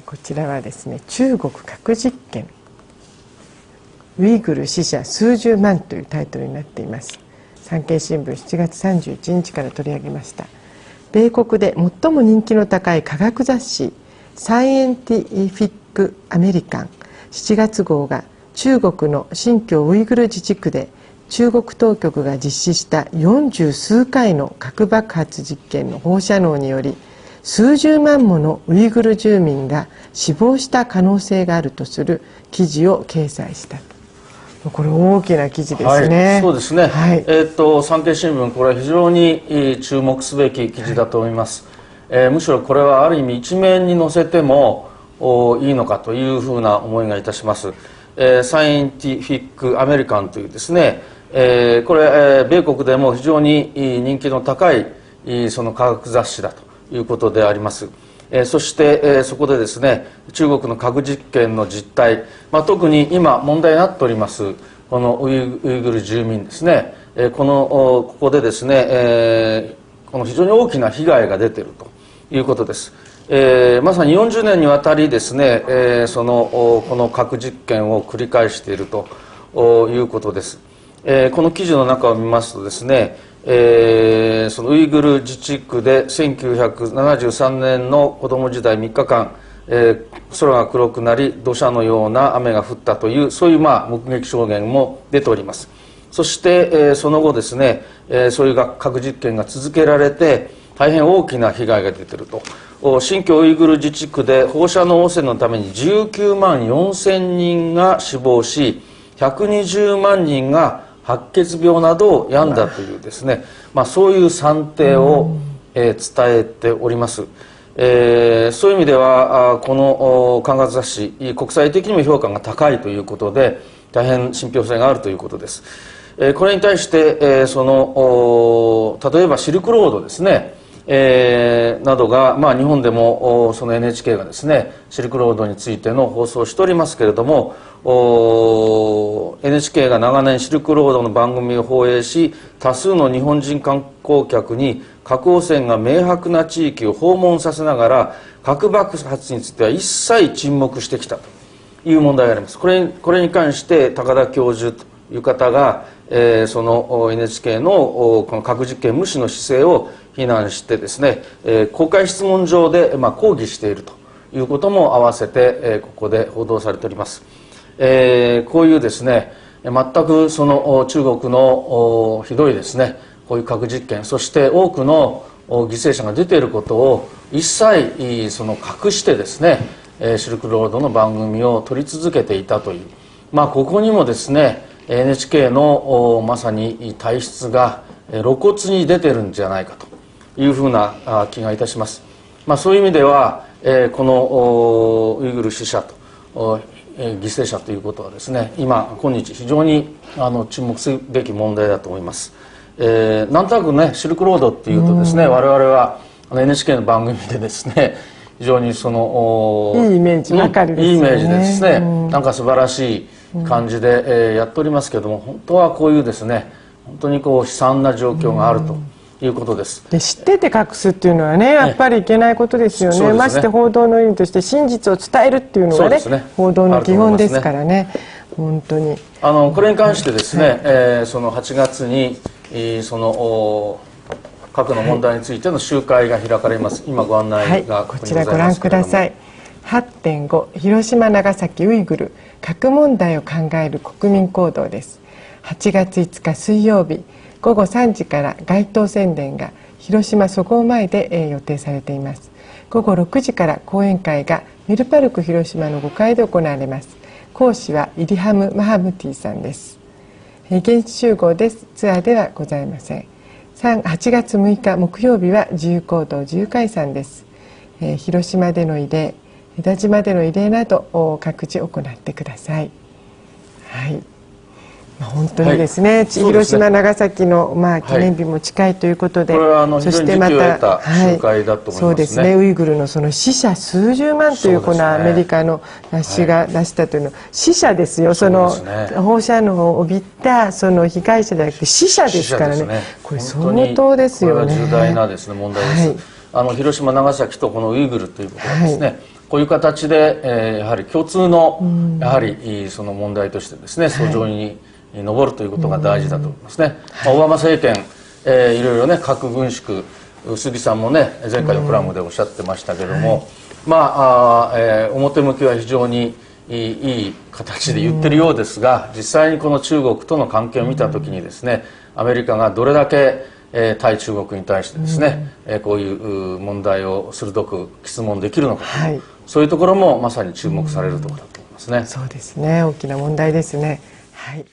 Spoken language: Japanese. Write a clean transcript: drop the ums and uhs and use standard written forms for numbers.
こちらはですね、中国核実験ウイグル死者数十万というタイトルになっています。産経新聞7月31日から取り上げました。米国で最も人気の高い科学雑誌サイエンティフィック・アメリカン7月号が中国の新疆ウイグル自治区で中国当局が実施した40数回の核爆発実験の放射能により数十万ものウイグル住民が死亡した可能性があるとする記事を掲載した。これ大きな記事ですね。はい、そうですね。はい、産経新聞、これは非常に注目すべき記事だと思います。むしろこれはある意味一面に載せてもいいのかというふうな思いがいたします。サイエンティフィック・アメリカンというですね、これ、米国でも非常に人気の高いその科学雑誌だということであります。そしてそこでですね、中国の核実験の実態、特に今問題になっておりますこのウイグル住民ですね、ここでですね、この非常に大きな被害が出ているということです。まさに40年にわたりですね、この核実験を繰り返しているということです。この記事の中を見ますとですね、そのウイグル自治区で1973年の子供時代3日間、空が黒くなり土砂のような雨が降ったというそういう目撃証言も出ております。そして、その後ですね、そういう核実験が続けられて大変大きな被害が出ていると。新疆ウイグル自治区で放射能汚染のために19万4000人が死亡し120万人が白血病などを病んだというですね、そういう算定を伝えております。そういう意味ではこの科学雑誌国際的にも評価が高いということで大変信憑性があるということです。これに対して例えばシルクロードですね、などが、日本でもその NHK がですねシルクロードについての放送をしておりますけれども、NHK が長年シルクロードの番組を放映し多数の日本人観光客に核汚染が明白な地域を訪問させながら核爆発については一切沈黙してきたという問題があります。これに関して高田教授という方が、その NHK のこの核実験無視の姿勢を非難してですね、公開質問状で抗議しているということも合わせてここで報道されております。こういうですね全くその中国のひどいですねこういう核実験、そして多くの犠牲者が出ていることを一切その隠してですねシルクロードの番組を撮り続けていたという、ここにもですね NHK のまさに体質が露骨に出てるんじゃないかというふうな気がいたします。そういう意味ではこのウイグル死者と犠牲者ということはですね今日非常に注目すべき問題だと思います。なんとなくねシルクロードっていうとですね我々はNHK の番組でですね非常にそのいいイメージばかりですよね。いいイメージでですね、なんか素晴らしい感じでやっておりますけども、本当はこういうですね本当に悲惨な状況があるということです。で知ってて隠すっていうのはねやっぱりいけないことですよね。まして報道の意味として真実を伝えるっていうのがね報道の基本ですからね。本当にこれに関してですね、その8月にその核の問題についての集会が開かれます。今ご案内がこちらご覧ください。8.5 広島長崎ウイグル核問題を考える国民行動です。8月5日水曜日午後3時から街頭宣伝が広島そごう前で予定されています。午後6時から講演会がメルパルク広島の5階で行われます。講師はイリハム・マハムティさんです。現地集合です。ツアーではございません。8月6日木曜日は自由行動自由解散です。広島での慰霊、江田島での慰霊など各自行ってください。本当にですね、広島長崎の記念日も近いということで、そしてまたそうですね、ウイグルのその死者数十万というこのアメリカの雑誌が出したというの死者ですよ。その放射能を帯びたその被害者じゃなくて死者ですからね。これ相当ですよね。重大なですね問題です。広島長崎とこのウイグルということはですね、こういう形で、やはり共通の、やはりその問題としてですね、訴状に上るということが大事だと思いますね。オバマ政権、いろいろね、核軍縮、杉さんもね前回のコラムでおっしゃってましたけども、表向きは非常にいい形で言ってるようですが、実際にこの中国との関係を見た時にですね、アメリカがどれだけ対中国に対してですね、こういう問題を鋭く質問できるのかと、はい、そういうところもまさに注目されるところだと思いますね。そうですね、大きな問題ですね。はい。